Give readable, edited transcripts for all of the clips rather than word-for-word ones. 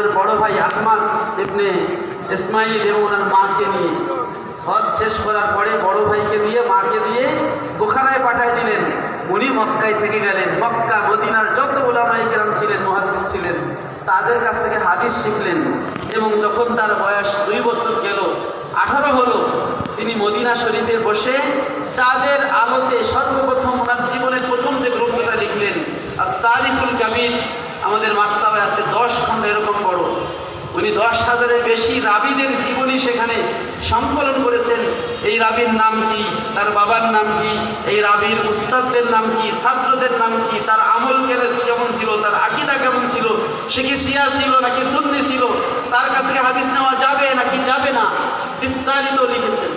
ওনার বড় ভাই আহমদ ইবনে ইসমাইল এবং ওনার মাকে নিয়ে হজ শেষ করার পরে বড় ভাইকে দিয়ে মাকে দিয়ে বুখারায় পাঠায় দিলেন। উনি মক্কায় থেকে গেলেন। মক্কা মদিনার যত উলামায়ে কেরাম ছিলেন, মুহাদ্দিস ছিলেন, তাদের কাছ থেকে হাদিস শিখলেন। এবং যখন তার বয়স 2 বছর গেল, 18 হলো, তিনি মদিনা শরীফে বসে চাঁদের আলোতে সর্বপ্রথম ওনার জীবনের প্রথম যে গ্রন্থটা লিখলেন, আর তারিকুল কাবির, আমাদের মাক্তাবায় আছে 10 খণ্ড এরকম বড়। উনি 10,000-এর বেশি রাবিদের জীবনী সেখানে সংকলন করেছেন। এই রাবির নাম কি, তার বাবার নাম কি, এই রাবির উস্তাদদের নাম কি, ছাত্রদের নাম কি, তার আমল কেমন ছিল, তার আকীদা কেমন ছিল, সে কি শিয়া ছিল নাকি সুন্নি ছিল, তার কাছ থেকে হাদিস নেওয়া যাবে নাকি যাবে না, বিস্তারিত লিখেছেন।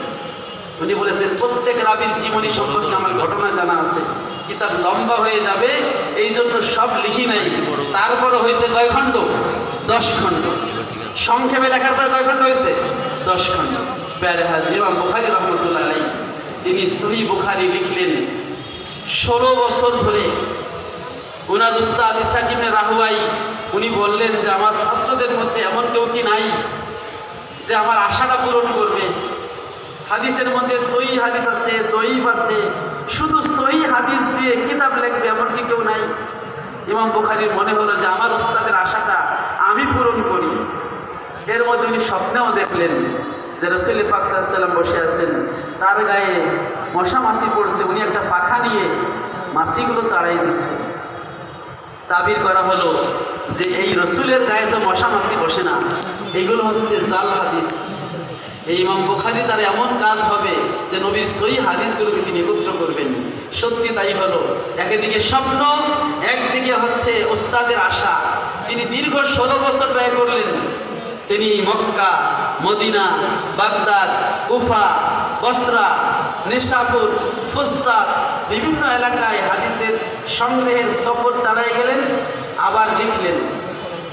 উনি বলেছেন প্রত্যেক রাবির জীবনী সম্পর্কে আমার ঘটনা জানা আছে, কিতাব লম্বা হয়ে যাবে এই জন্য সব লিখি নাই। তারপরে হয়েছে কয় খণ্ড? 10 খণ্ড। সংক্ষেপে লেখার পরে কয় খণ্ড হয়েছে? 10 খণ্ড। প্যারে হাজির, ইমাম বুখারী রহমতুল্লাহ আলাইহি তিনি সহিহ বুখারী লিখলেন 16 বছর ধরে। ওনার উস্তাদ ইসহাক ইবনে রাহওয়াই উনি বললেন যে আমার ছাত্রদের মধ্যে এমন কেউ কি নাই যে আমার আশাটা পূরণ করবে? হাদিসের মধ্যে সহিহ হাদিস আছে, দঈফ আছে, শুধু সহিহ হাদিস দিয়ে কিতাব লিখবে এমন কি কেউ নাই? ইমাম বুখারীর মনে হলো যে আমার উস্তাদের আশাটা আমি পূরণ করি। এর মধ্যে উনি স্বপ্নেও দেখলেন যে রাসূল পাক সাল্লাল্লাহু আলাইহি ওয়াসাল্লাম বসে আছেন, তার গায়ে মশা মাছি পড়ছে, উনি একটা পাখা নিয়ে মাছিগুলো তাড়াই দিচ্ছে। তাবির করা হলো যে এই রসুলের গায়ে তো মশা মাছি বসে না, এগুলো হচ্ছে জাল হাদিস। এই ইমাম বুখারী তার এমন কাজ হবে যে নবীর সহিহ হাদিসগুলোকে তিনি একত্র করবেন। সত্যি তাই হলো। একদিকে স্বপ্ন, একদিকে হচ্ছে ওস্তাদের আশা। তিনি দীর্ঘ 16 বছর ব্যয় করলেন। তিনি মক্কা, মদিনা, বাগদাদ, কুফা, বসরা, নিশাপুর, ফুস্তাত বিভিন্ন এলাকায় হাদিসের সংগ্রহের সফর চালিয়ে গেলেন। আবার লিখলেন।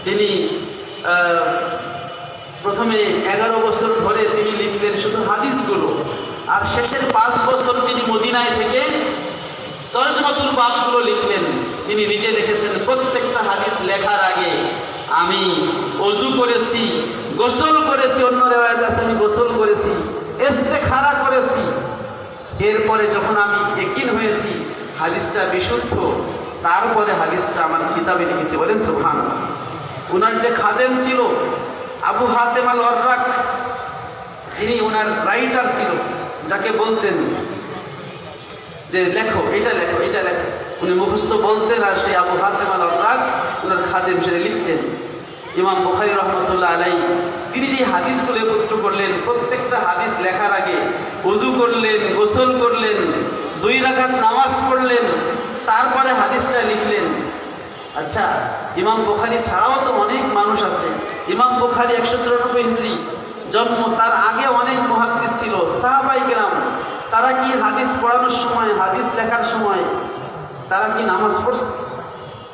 তিনি প্রথমে 11 বছর ধরে তিনি লিখলেন শুধু হাদিসগুলো, আর শেষের 5 বছর তিনি মদিনায় থেকে তরজমাতুল বাবগুলো লিখলেন। তিনি নিজে লিখেছেন প্রত্যেকটা হাদিস লেখার আগে আমি ওযু করেছি, গোসল করেছি, অন্য রিওয়ায়াত আছে আমি গোসল করেছি, ইস্তেখারা করেছি। এরপরে যখন আমি ইয়াকিন হয়েছি হাদিসটা বিশুদ্ধ, তারপরে হাদিসটা আমার কিতাবে লিখেছি। বলেন সুবহানাল্লাহ। ওনার যে খাদেম ছিল আবু হাতেম আল ওয়াররাক, যিনি ওনার রাইটার ছিল, যাকে বলতেন যে লেখো, এটা লেখো, এটা লেখো, উনি মুখস্থ বলতেন, আর সেই আবু হাতেম আল ওয়াররাক ওনার খাদেম সেটা লিখতেন। ইমাম বুখারী রহমতুল্লাহ আলাইহি তিনি যে হাদিসগুলো একত্র করলেন, প্রত্যেকটা হাদিস লেখার আগে ওযু করলেন, গোসল করলেন, 2 রাকাত নামাজ পড়লেন, তারপরে হাদিসটা লিখলেন। আচ্ছা, ইমাম বুখারী ছাড়াও তো অনেক মানুষ আছে। ইমাম বুখারী 194 হিজরি জন্ম, তার আগে অনেক মুহাদ্দিস ছিল, সাহাবায়ে কেরাম। তারা কি হাদিস পড়ানোর সময়, হাদিস লেখার সময় তারা কি নামাজ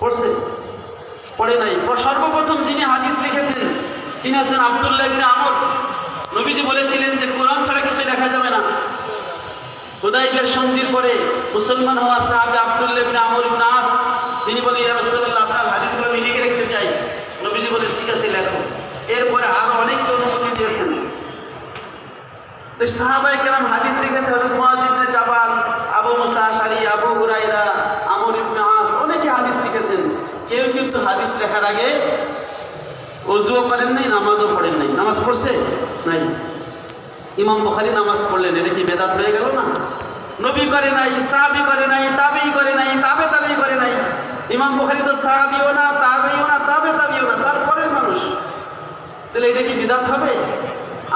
পড়ছে? পড়ে নাই। সর্বপ্রথম যিনি হাদিস লিখেছেন তিনি আছেন আব্দুল্লাহ ইবনে আমর। নবীজি বলেছিলেন যে কোরআন ছাড়া কিছু লেখা যাবে না। হুদাইবিয়ার সন্ধির পরে মুসলমান হওয়া সাহাবী আব্দুল্লাহ ইবনে আমর ইবনে আস তিনি বলেন, ইয়া রাসূলুল্লাহ, আপনার হাদিসগুলো আমি লিখে রাখতে চাই। নবীজি বলেন, ঠিক আছে লেখো। এরপরে আরো অনেককে অনুমতি দিয়েছেন। তো সাহাবায়ে কেরাম হাদিস লিখেছে, হযরত মুআয ইবনে জাবাল, আবু মুসা আশআরী, আবু হুরায়রা, আমর ইবনে আস, অনেকে হাদিস লিখেছেন। কেউ কিন্তু হাদিস লেখার আগে ওযুও করেন নাই, নামাজও পড়েন নাই। নামাজ পড়ছে নাই। ইমাম বুখারী নামাজ পড়লেন, এটা কি বেদাত হয়ে গেল না? নবী করে নাই, সাহাবী করে নাই, তাবেঈ করে নাই, তাবেঈ করে নাই। ইমাম বুখারী তো সাহাবীও না, তাবেঈও না, তাবেঈও না, তারপরের মানুষ। তাহলে এটা কি বিদআত হবে?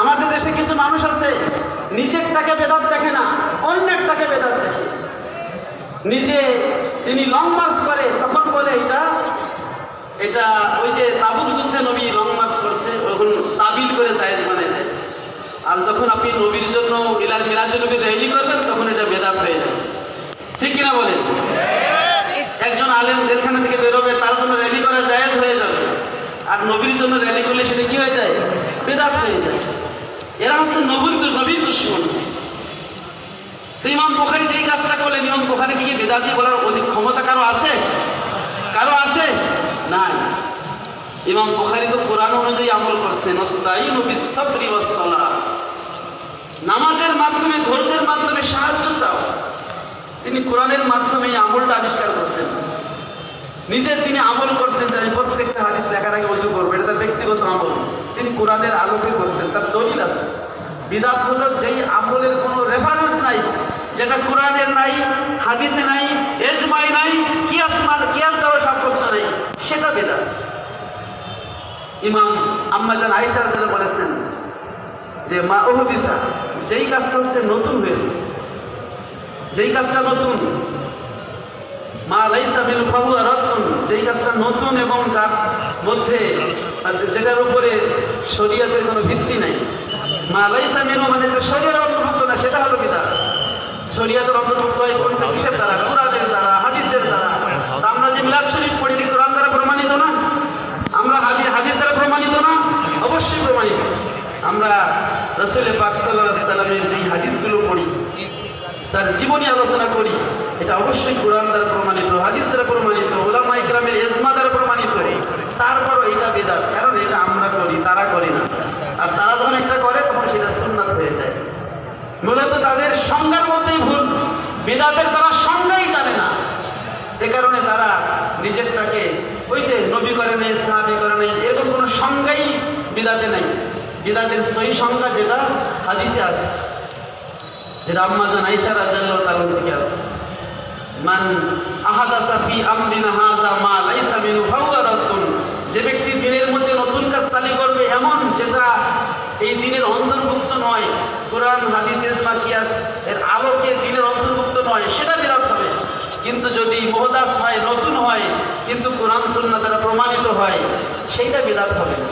আমাদের দেশে কিছু মানুষ আছে নিজেরটাকে বেদাত দেখে না, অন্যেরটাকে বেদাত দেখে। নিজে তিনি লং মার্চ করে তখন বলে এটা ওই যে তাবুক যুদ্ধে নবী লং মার্চ করছে, ওখন তাবিল করে জায়েজ বানাই দেয়। আর যখন আপনি নবীর জন্য মিলাদুন নবীর র্যালি করবেন তখন এটা বেদাত হয়ে যায়। ঠিক কিনা বলেন? একজন আলেম জেলখানা থেকে বেরোবে, তার জন্য র্যালি করা জায়েজ হয়ে যাবে, আর নবীর জন্য র্যালি করলে সেটা কি হয়ে যায়? বেদাত হয়ে যায়। এরা হচ্ছে নবীর দুশমন। ইমাম বুখারী যেই কাজটা করলেন, ইমাম বুখারী কি বেদাতি বলার অধিক ক্ষমতা কারো আছে? কারো আছে? নাই। ইমাম বুখারী তো কোরআন অনুযায়ী আমল করছেন, ওয়াস্তাঈনু বিস-সাবরি ওয়াস-সালাহ, নামাজের মাধ্যমে ধৈর্যের মাধ্যমে সাহায্য চাও। তিনি কোরআনের মাধ্যমে এই আমলটা আবিষ্কার করছেন, নিজের তিনি আমল করছেন যে আমি প্রত্যেকটা হাদিস লেখার আগে ওযু করবো, এটা তার ব্যক্তিগত আমল, তিনি কোরআনের আলোকে করছেন, তার দলিল আছে। বিদআত হলো যেই আমলের কোনো রেফারেন্স নাই, যেটা কোরআনের নাই, হাদিসে নাই, ইজমায় নাই, কিয়াস দ্বারা সাব্যস্ত নাই, সেটা বিদআত। ইমাম আম্মা জান আয়েশা রাদিয়াল্লাহু বলেছেন যে মা উহদিসা, যেই কাজটা হচ্ছে নতুন হয়েছে, যেই কাজটা নতুন, মা লাইসা মিনহু ফাহুয়া রাদ্দুন, যেই কাজটা নতুন এবং যার মধ্যে যেটার উপরে শরীয়তের কোনো ভিত্তি নাই, মা লাইসা মিনহু মানে যেটা শরীয়তের অন্তর্ভুক্ত না, সেটা হলো বিদআত। শরীয়তের অন্তর্ভুক্ত হয় কোনটা? কিসের দ্বারা? কোরআনের দ্বারা, হাদিসের দ্বারা। তা আমরা যে মিলাদ শরীফ পড়ি, এটা কোরআন দ্বারা প্রমাণিত না? আমরা হাদিস দ্বারা প্রমাণিত না? অবশ্যই প্রমাণিত। আমরা রাসূল পাক সাল্লাল্লাহু আলাইহি সাল্লামের যেই হাদিসগুলো পড়ি, তার জীবনী আলোচনা করি, এটা অবশ্যই কোরআন দ্বারা প্রমাণিত, হাদিস দ্বারা প্রমাণিত, উলামা ইকরামের ইজমা দ্বারা প্রমাণিত। তারপরও এটা বিদআত, কারণ এটা আমরা করি, তারা করে না। আর তারা যখন একটা করে তখন সেটা সুন্নাত হয়ে যায়। মূলত তাদের সংজ্ঞার মধ্যেই ভুল, বিদআতের তারা সংজ্ঞাই জানে না। এ কারণে তারা নিজেরটাকে ওই যে নবী করে নেই, সাহাবী করে নেই, এরকম কোনো সংজ্ঞাই বিদআতে নাই। বিদআতের সহি সংজ্ঞা যেটা হাদিসে আছে, যেটা আম্মা জান আয়েশা রাদিয়াল্লাহু তাআলা থেকে আছে, মান আহাদাসা ফি আমরিনা হাযা মা লাইসা মিনহু ফাহুয়া রাদ্দুন, যে ব্যক্তি দ্বীনের মধ্যে নতুন কাজ চালু করবে এমন যেটা এই দ্বীনের অন্তর্ভুক্ত নয়, কোরআন হাদিস ইজমা কিয়াস এর আলোকে দ্বীনের অন্তর্ভুক্ত নয়, সেটা বিদআত হবে। কিন্তু যদি মুহদাস হয়, নতুন হয়, কিন্তু কোরআন সুন্নাহ দ্বারা প্রমাণিত হয়, সেইটা বিদআত হবে না।